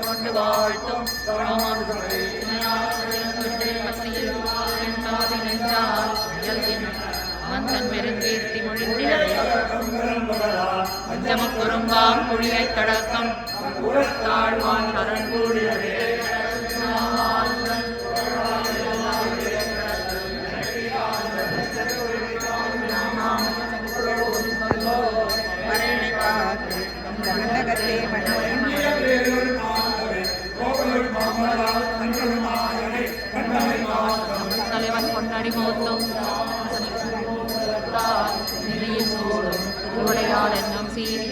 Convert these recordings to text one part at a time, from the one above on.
கொண்டு வாழ்த்தும் மந்தன் பெருங்கீர்த்தி மொழிந்திடவே பஞ்சமக்குறும்பாம் குழியை கடக்கம் தாழ்வான் சரண் கூடியவே தலைவன் கொண்டாடி மோத்தும் நிலையில் சூடும் திருவுடையாள் என்னும் சீரி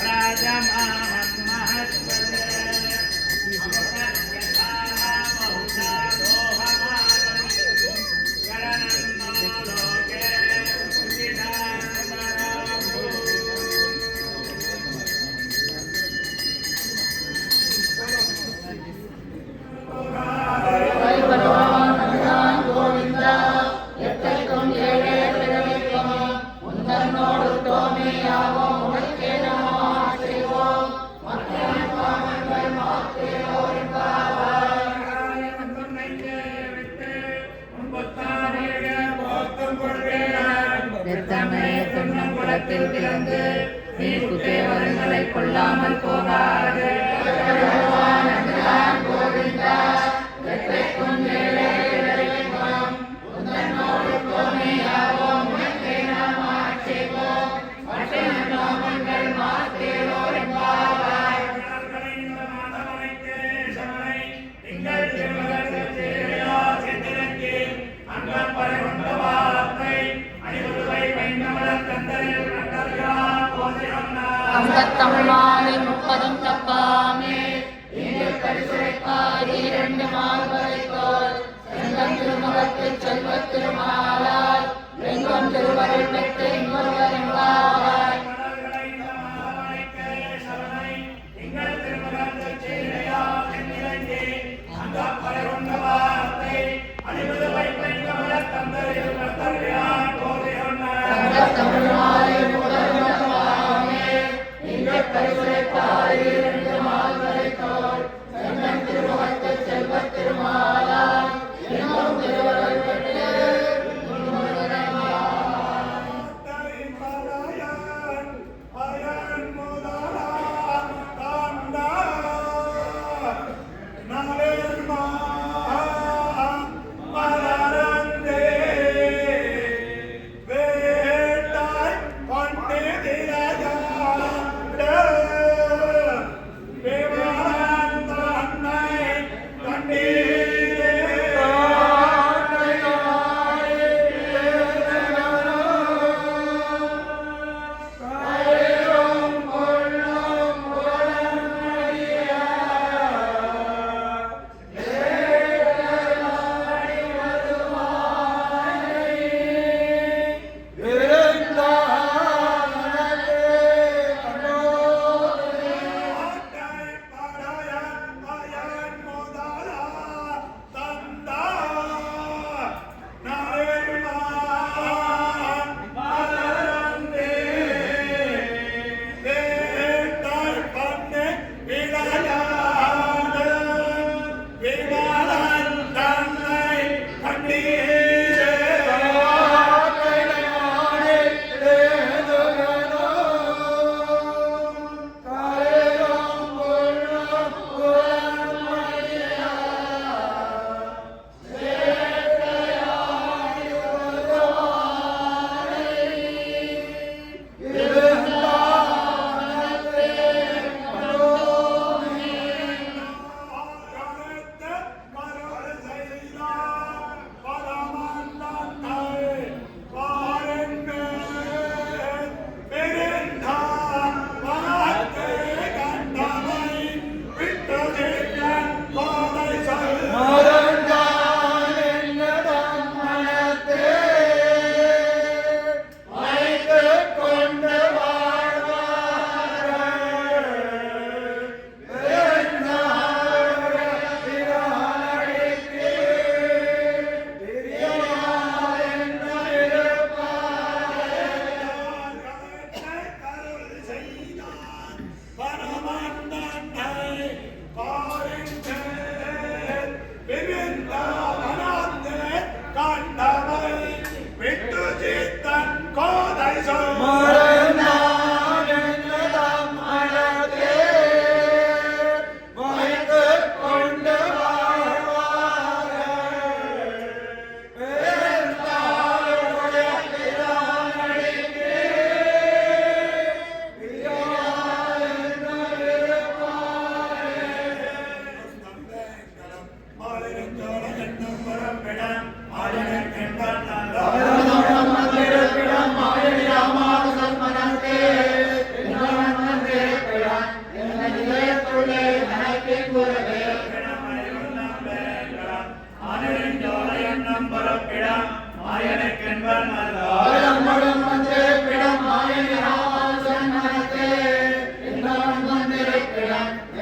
ज्योतिष्मद्भ्राजमाहं महत्पदे பிறந்து நீ குதேவரங்களை கொள்ளாமல் போகாது அங்கத்தம்மாவை முப்பதும் தப்பாமே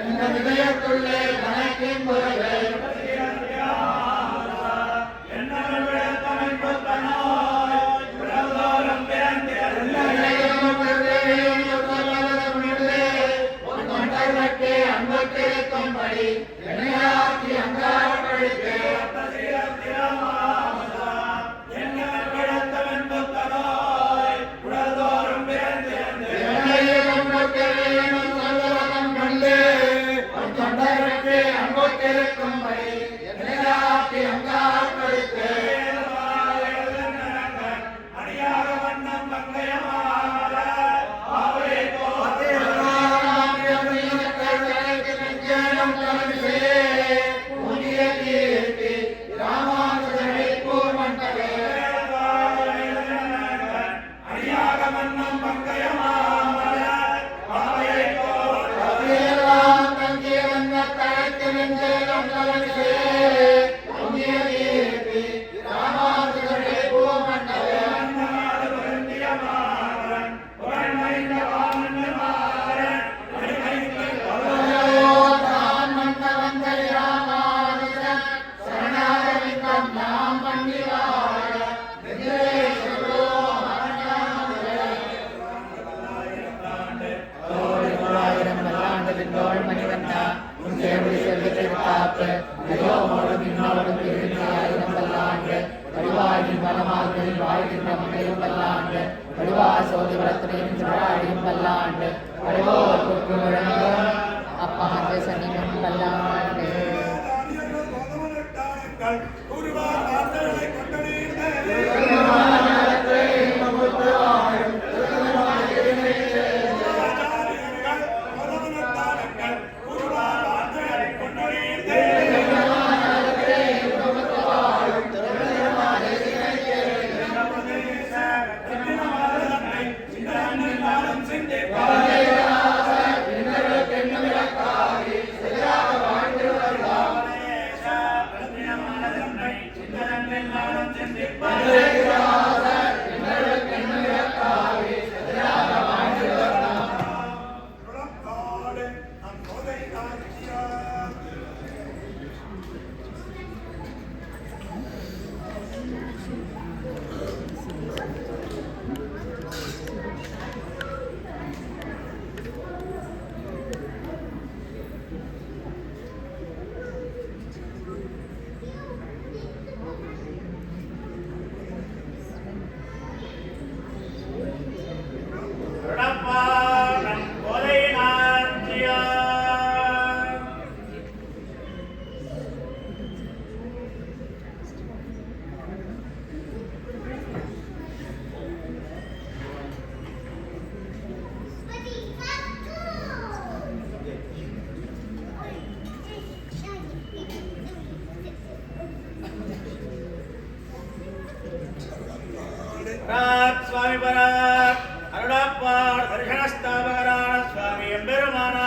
எங்கள் இதயத்துள்ளே கணக்கின் குறைவே அன்புக்கும்படி என்னையாக்கி அங்காப்படுத்தே அன்புக்கும்படி என்னையாக்கி அங்காப்படுத்தே அப்பா சனிமன் பல்லாண்டு स्वामी परात अरुणापार दर्शनस्तापकराण स्वामी एंबेरुमाना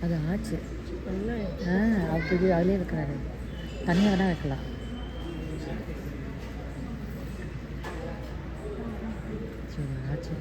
அது ஆச்சு அப்படி அதிலே வைக்கிறாரு தனியாக வேணால் வைக்கலாம் சரி ஆச்சு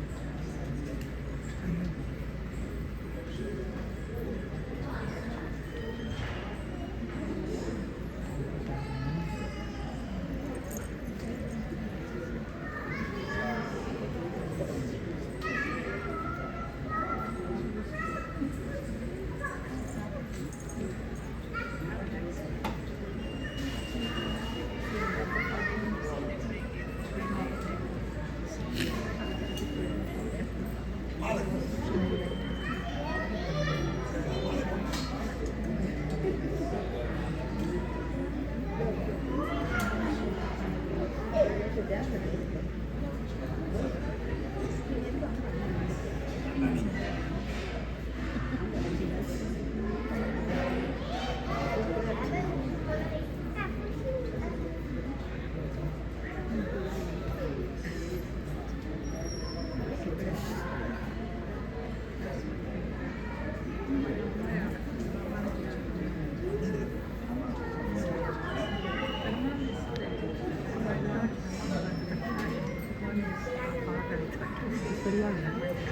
பெரியாள்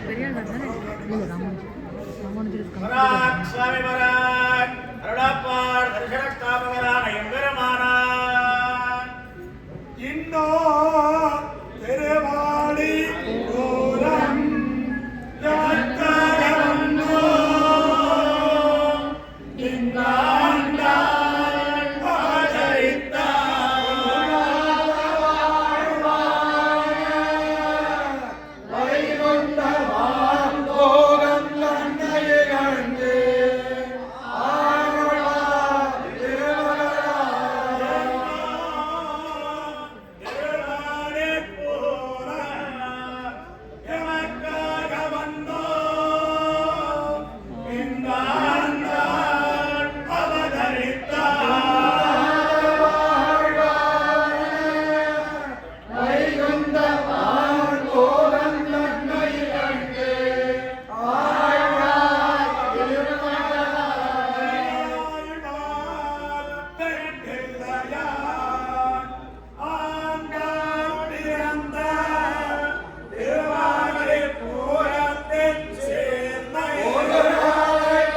பெரியாள் தானே இல்லை ராமானுஜர் பராக் சுவாமி பராக் அருளப்பார் தரிசனஸ்தாபகரான எம்பெருமானார் இன்னோ திருவாடி கோலம் யாத்தரவன்னோ இன்னாண்டால் ஆதரித்தார் வைகுண்டவான் போகம் தன்னையிழந்து ஆழ்வார் திருமகனார் திருவாடி போல எமக்காக வந்தோ இன்னாண்டால் அவதரித்தார் வைகுண்டவான் போகம் தன்னையிழந்து ஆழ்வார் திருமகனார்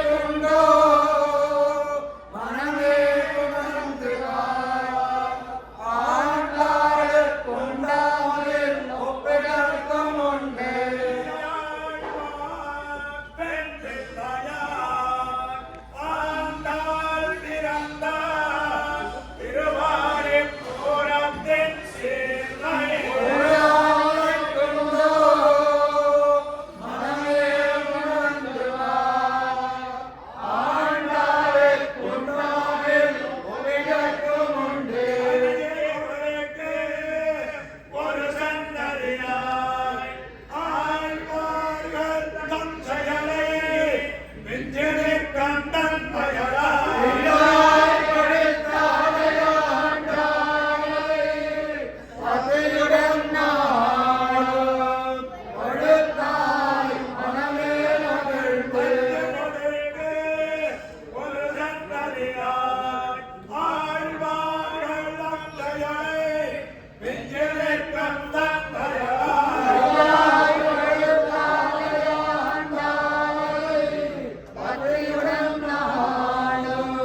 கொண்டோ மனமே உணர்ந்து ஆண்டாடு கொண்டாமல் ஒப்பிடற்கும் உண்டு கொண்டோ மனமே உணர்ந்து ஆண்டாடு கொண்டாமல் ஒப்பிடற்கும் உண்டு ஒரு சந்ததியாய் ஆழ்வார்கள் தம் செயலை நெஞ்சினிற் கண்டன் பயலாய் பதையுடன் நாளும் கொடுத்தாய் மனமே மகிழ்ந்து ஒரு சந்ததியாய் ஆழ்வார்கள் தம் செயலை நெஞ்சினிற் கண்டன் பயலாய் பதையுடன் நாளும்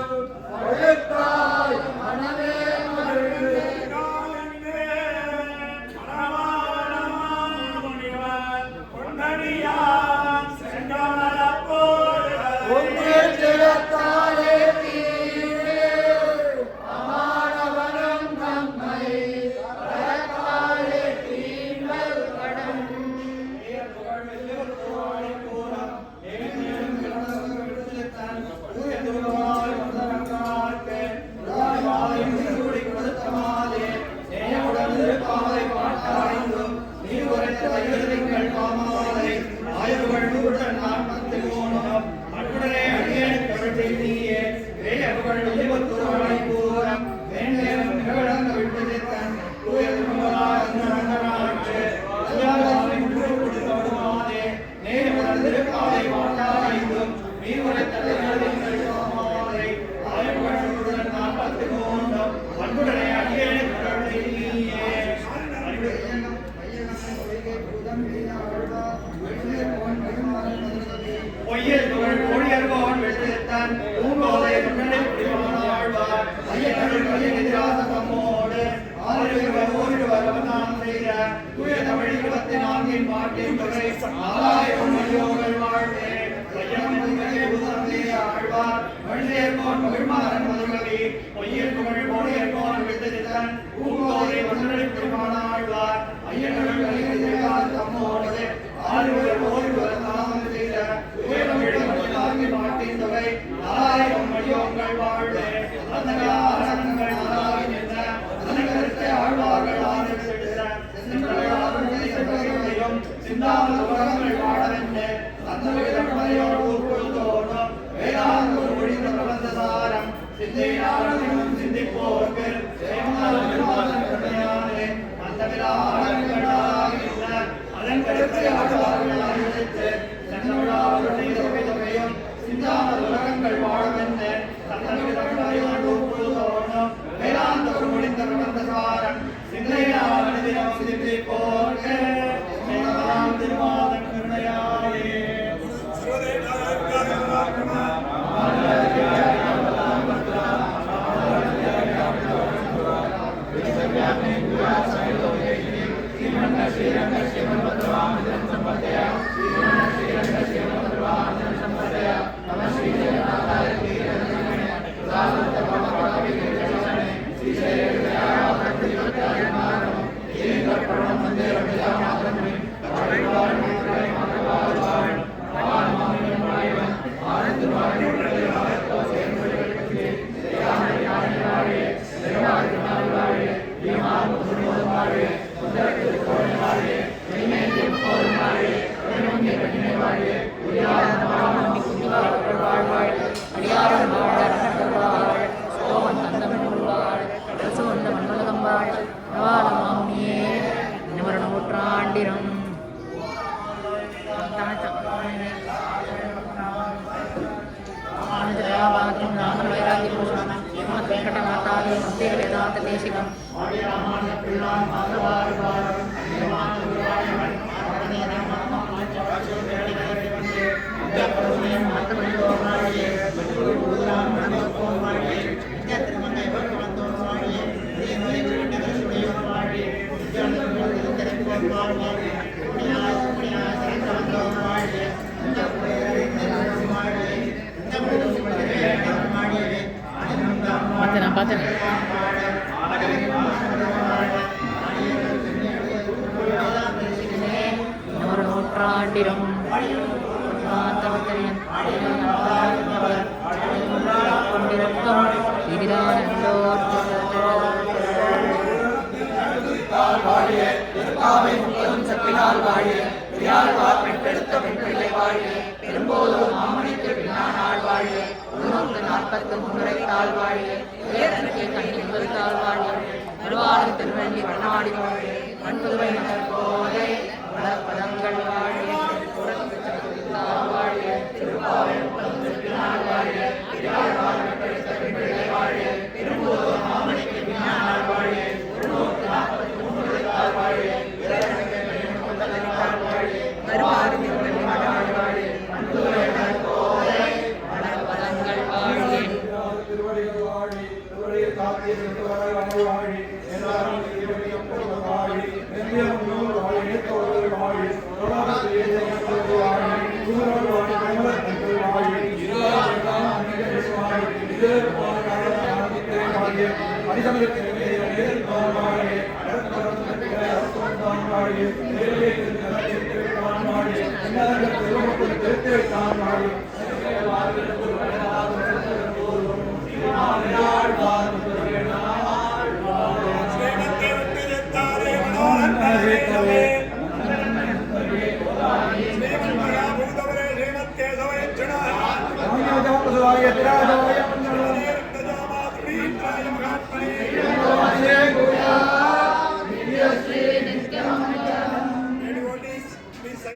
கொடுத்தாய் மனமே மகிழ்ந்து உன்னில் திறத்தாலே தீரே அமானவனம் நம்மை பரத்தாலே தீங்கள் கடன் பொய்யில் புகழ் கோடியர்கோன் வெற்றித்தான் பூங்கோதை முன்னணிப் பிடிவானாழ்வார் ஐயனருள் எதிராத தம்மோடு ஆறிருவர் ஓரிருவர் அவதானம் செய்த தூய தமிழ் 24 பாட்டின் தொகை 4000 மொழியோர்கள் வாழ்வே ஐயன் முதலே உதர்ந்தே ஆழ்வார் மழியர்கோன் மகிழ்மாறன் மதுரவி பொய்யில் புகழ் கோடியர்கோன் வெற்றித்தான் பூங்கோதை முன்னணிப் பிடிவானாழ்வார் ஐயனருள் எதிராத தம்மோடு ஆறிருவர் ஓரிருவர் தானம் செய்த தூய தமிழ் 24 பாட்டின் தொகை 4000 மொழியோர்கள் வாழ்வே அந்தகாரங்கள் நாளாய் நின்ற அதற்கருத்தை ஆழ்வார்கள் ஆதரித்திடுகிற சென்றவர்களையும் சிந்தாமல் உலகங்கள் வாழவென்று அந்த விதமதையோடு உட்கொள்தோடும் வேதாந்த ஒழிந்த பிரபந்தசாரம் சிந்தையாளர்களும் சிந்திப்போருக்கு அந்த விழாக்கள் அதன் கருத்தை ஆழ்வார்கள் ஆதரித்து சென்றவர்களால் தொகையும் சிந்தாமல் உலகங்கள் வாழவென்று அந்த விதமதையோடு உட்கொள்தோடும் வேதாந்த ஒழிந்த பிரபந்தசாரம் சிந்தையாளர்களும் சிந்திப்போருக்கு திருமா வெங்கடநாத்தாரிய மந்திர வேதாந்த தேசிகம் பார்த்தேன் இன்னொரு நூற்றாண்டிலும் கொண்டிருக்கும் எதிரானோர் செப்பினால் வாழிய பெரியாழ்வார் பெற்றெடுத்த பெண்பிள்ளை வாழிய பெரும்போதும் மாமணிக்கு பின்னாள் வாழிய 343 வாழிய உயர்நிலை கண்ணி முதல் வாழிய திருவாரூர் திருவள்ளி வண்ணாடி வாழிய மண்புதுவை நகர் கோதை பதங்கள் வாழிய வாழிய திருப்பாவையால் வாழிய பெரியாழ்வார் பெற்றெடுத்த பெண்பிள்ளை வாழிய பெரும்போதும் மாமணிக்கு பின்னாள் வாழிய 343 வாழிய श्रीमते